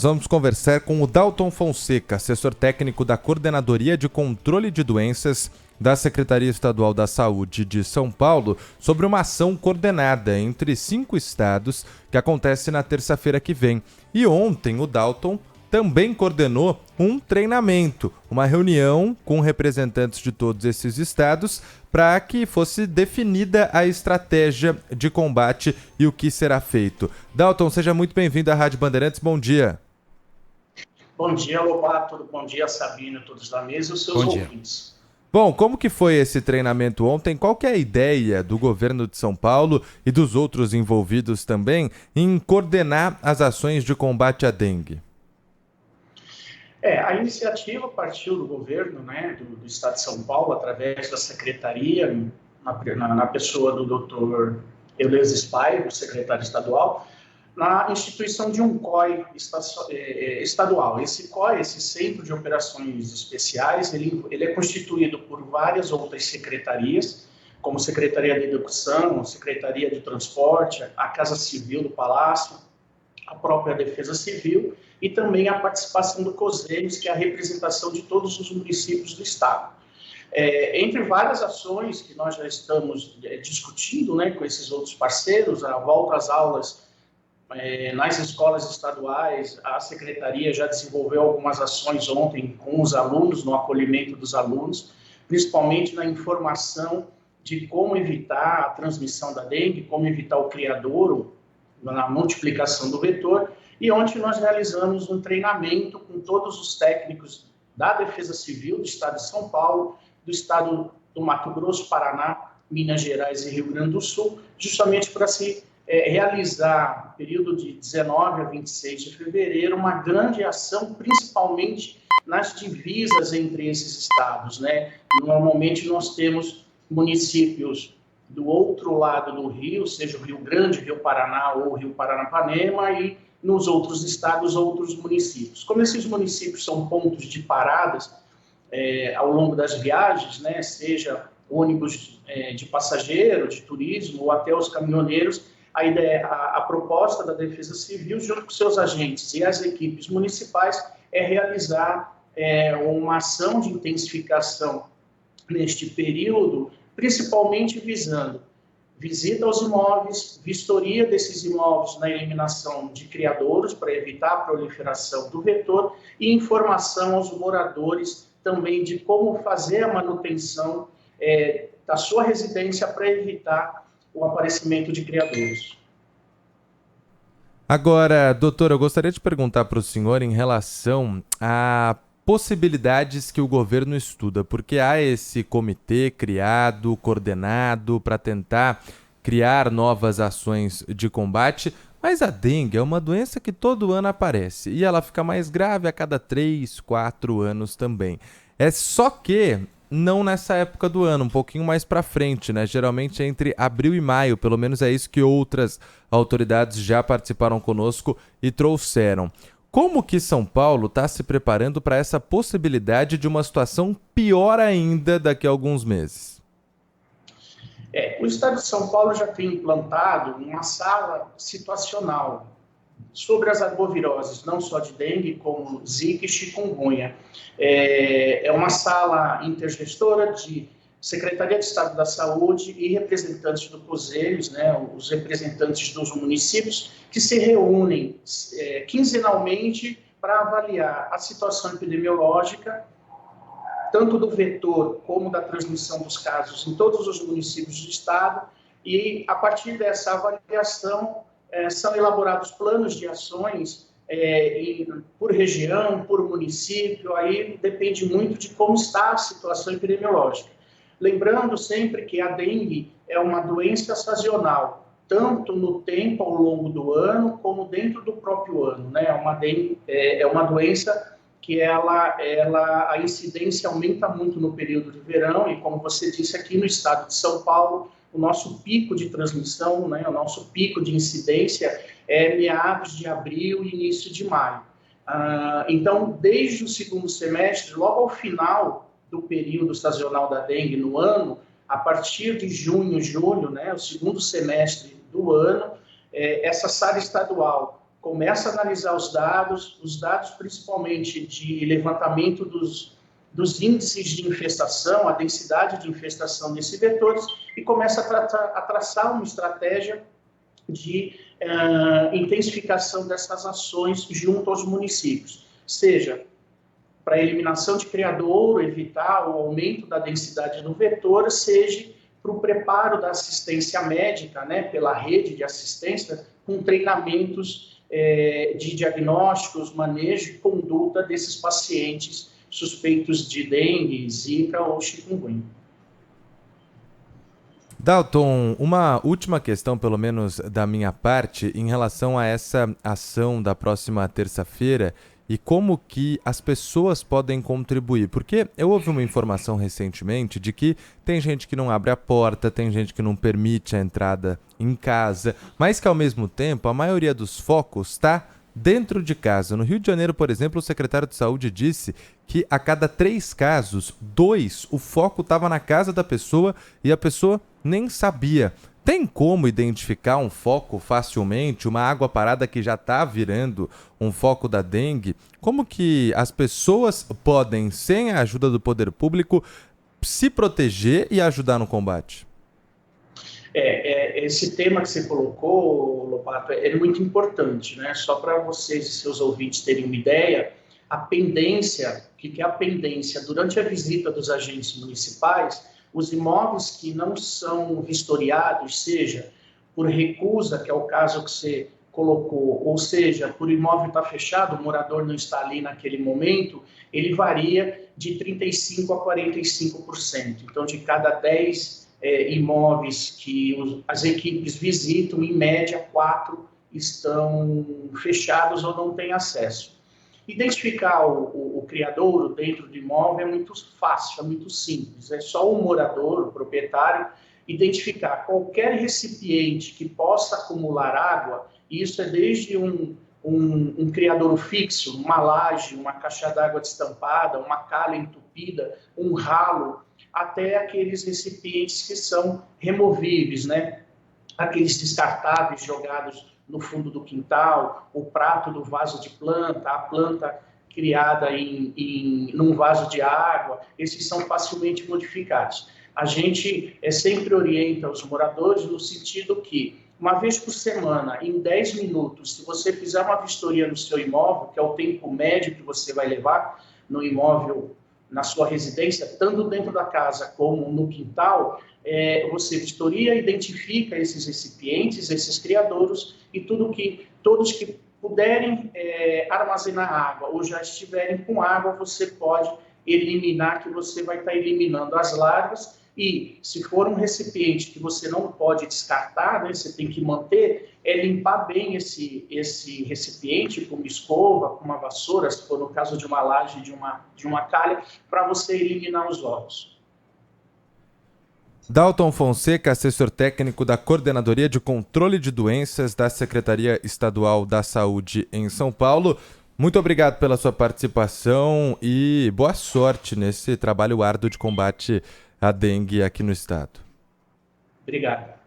Vamos conversar com o Dalton Fonseca, assessor técnico da Coordenadoria de Controle de Doenças da Secretaria Estadual da Saúde de São Paulo, sobre uma ação coordenada entre 5 estados que acontece na terça-feira que vem. E ontem o Dalton também coordenou um treinamento, uma reunião com representantes de todos esses estados para que fosse definida a estratégia de combate e o que será feito. Dalton, seja muito bem-vindo à Rádio Bandeirantes, bom dia. Bom dia, Lobato. Bom dia, Sabino, todos da mesa e os seus ouvintes. Bom, como que foi esse treinamento ontem? Qual que é a ideia do governo de São Paulo e dos outros envolvidos também em coordenar as ações de combate à dengue? A iniciativa partiu do governo, do Estado de São Paulo, através da secretaria, na pessoa do Dr. Eulesis Paiva, secretário estadual, na instituição de um COI estadual. Esse COI, esse Centro de Operações Especiais, ele é constituído por várias outras secretarias, como Secretaria de Educação, Secretaria de Transporte, a Casa Civil do Palácio, a própria Defesa Civil e também a participação do COSEMES, que é a representação de todos os municípios do Estado. Entre várias ações que nós já estamos discutindo com esses outros parceiros, a volta às aulas nas escolas estaduais, a Secretaria já desenvolveu algumas ações ontem com os alunos, no acolhimento dos alunos, principalmente na informação de como evitar a transmissão da dengue, como evitar o criadouro, na multiplicação do vetor, e ontem nós realizamos um treinamento com todos os técnicos da Defesa Civil do Estado de São Paulo, do Estado do Mato Grosso, Paraná, Minas Gerais e Rio Grande do Sul, justamente para se realizar, no período de 19 a 26 de fevereiro, uma grande ação, principalmente nas divisas entre esses estados. Normalmente nós temos municípios do outro lado do rio, seja o Rio Grande, Rio Paraná ou Rio Paranapanema, e nos outros estados, outros municípios. Como esses municípios são pontos de paradas ao longo das viagens, seja ônibus de passageiro, de turismo, ou até os caminhoneiros, a proposta da Defesa Civil, junto com seus agentes e as equipes municipais, é realizar uma ação de intensificação neste período, principalmente visando visita aos imóveis, vistoria desses imóveis na eliminação de criadouros para evitar a proliferação do vetor e informação aos moradores também de como fazer a manutenção da sua residência para evitar o aparecimento de criadouros. Agora, doutor, eu gostaria de perguntar para o senhor em relação a possibilidades que o governo estuda, porque há esse comitê criado, coordenado para tentar criar novas ações de combate, mas a dengue é uma doença que todo ano aparece e ela fica mais grave a cada 3, 4 anos também. É só que não nessa época do ano, um pouquinho mais para frente, geralmente entre abril e maio, pelo menos é isso que outras autoridades já participaram conosco e trouxeram. Como que São Paulo está se preparando para essa possibilidade de uma situação pior ainda daqui a alguns meses? O Estado de São Paulo já tem implantado uma sala situacional sobre as arboviroses, não só de dengue, como zika e chikungunya. É uma sala intergestora de Secretaria de Estado da Saúde e representantes do COSEMES, os representantes dos municípios, que se reúnem quinzenalmente para avaliar a situação epidemiológica, tanto do vetor como da transmissão dos casos em todos os municípios do estado, e a partir dessa avaliação são elaborados planos de ações por região, por município, aí depende muito de como está a situação epidemiológica. Lembrando sempre que a dengue é uma doença sazonal, tanto no tempo ao longo do ano, como dentro do próprio ano. É uma doença que a incidência aumenta muito no período de verão, e como você disse, aqui no estado de São Paulo, o nosso pico de transmissão, o nosso pico de incidência é meados de abril e início de maio. Então, desde o segundo semestre, logo ao final do período sazonal da dengue no ano, a partir de junho, julho, o segundo semestre do ano, essa sala estadual começa a analisar os dados principalmente de levantamento dos índices de infestação, a densidade de infestação desses vetores, e começa a traçar uma estratégia de intensificação dessas ações junto aos municípios, seja para a eliminação de criadouro, evitar o aumento da densidade do vetor, seja para o preparo da assistência médica, né, pela rede de assistência, com treinamentos de diagnósticos, manejo e conduta desses pacientes suspeitos de dengue, zika ou chikungunya. Dalton, uma última questão, pelo menos da minha parte, em relação a essa ação da próxima terça-feira e como que as pessoas podem contribuir. Porque eu ouvi uma informação recentemente de que tem gente que não abre a porta, tem gente que não permite a entrada em casa, mas que ao mesmo tempo a maioria dos focos está dentro de casa. No Rio de Janeiro, por exemplo, o secretário de Saúde disse que a cada 3 casos, 2, o foco estava na casa da pessoa e a pessoa nem sabia. Tem como identificar um foco facilmente, uma água parada que já está virando um foco da dengue? Como que as pessoas podem, sem a ajuda do poder público, se proteger e ajudar no combate? Esse tema que você colocou, Lopato, é muito importante, né? Só para vocês e seus ouvintes terem uma ideia, a pendência, o que é a pendência? Durante a visita dos agentes municipais, os imóveis que não são vistoriados, seja por recusa, que é o caso que você colocou, ou seja, por imóvel estar fechado, o morador não está ali naquele momento, ele varia de 35% a 45%. Então, de cada 10 imóveis que as equipes visitam, em média, 4 estão fechados ou não têm acesso. Identificar o criadouro dentro do imóvel é muito fácil, é muito simples. É só o morador, o proprietário, identificar qualquer recipiente que possa acumular água, e isso é desde um criadouro fixo, uma laje, uma caixa d'água destampada, uma calha entupida, um ralo, até aqueles recipientes que são removíveis, né? Aqueles descartáveis jogados no fundo do quintal, o prato do vaso de planta, a planta criada num vaso de água, esses são facilmente modificados. A gente sempre orienta os moradores no sentido que, uma vez por semana, em 10 minutos, se você fizer uma vistoria no seu imóvel, que é o tempo médio que você vai levar no imóvel, na sua residência, tanto dentro da casa como no quintal, você vistoria, identifica esses recipientes, esses criadouros e todos que puderem armazenar água ou já estiverem com água, você pode eliminar, que você vai estar eliminando as larvas. E se for um recipiente que você não pode descartar, né, você tem que manter, limpar bem esse recipiente com uma escova, com uma vassoura, se for no caso de uma laje, de uma calha, para você eliminar os ovos. Dalton Fonseca, assessor técnico da Coordenadoria de Controle de Doenças da Secretaria Estadual da Saúde em São Paulo. Muito obrigado pela sua participação e boa sorte nesse trabalho árduo de combate à dengue aqui no estado. Obrigado.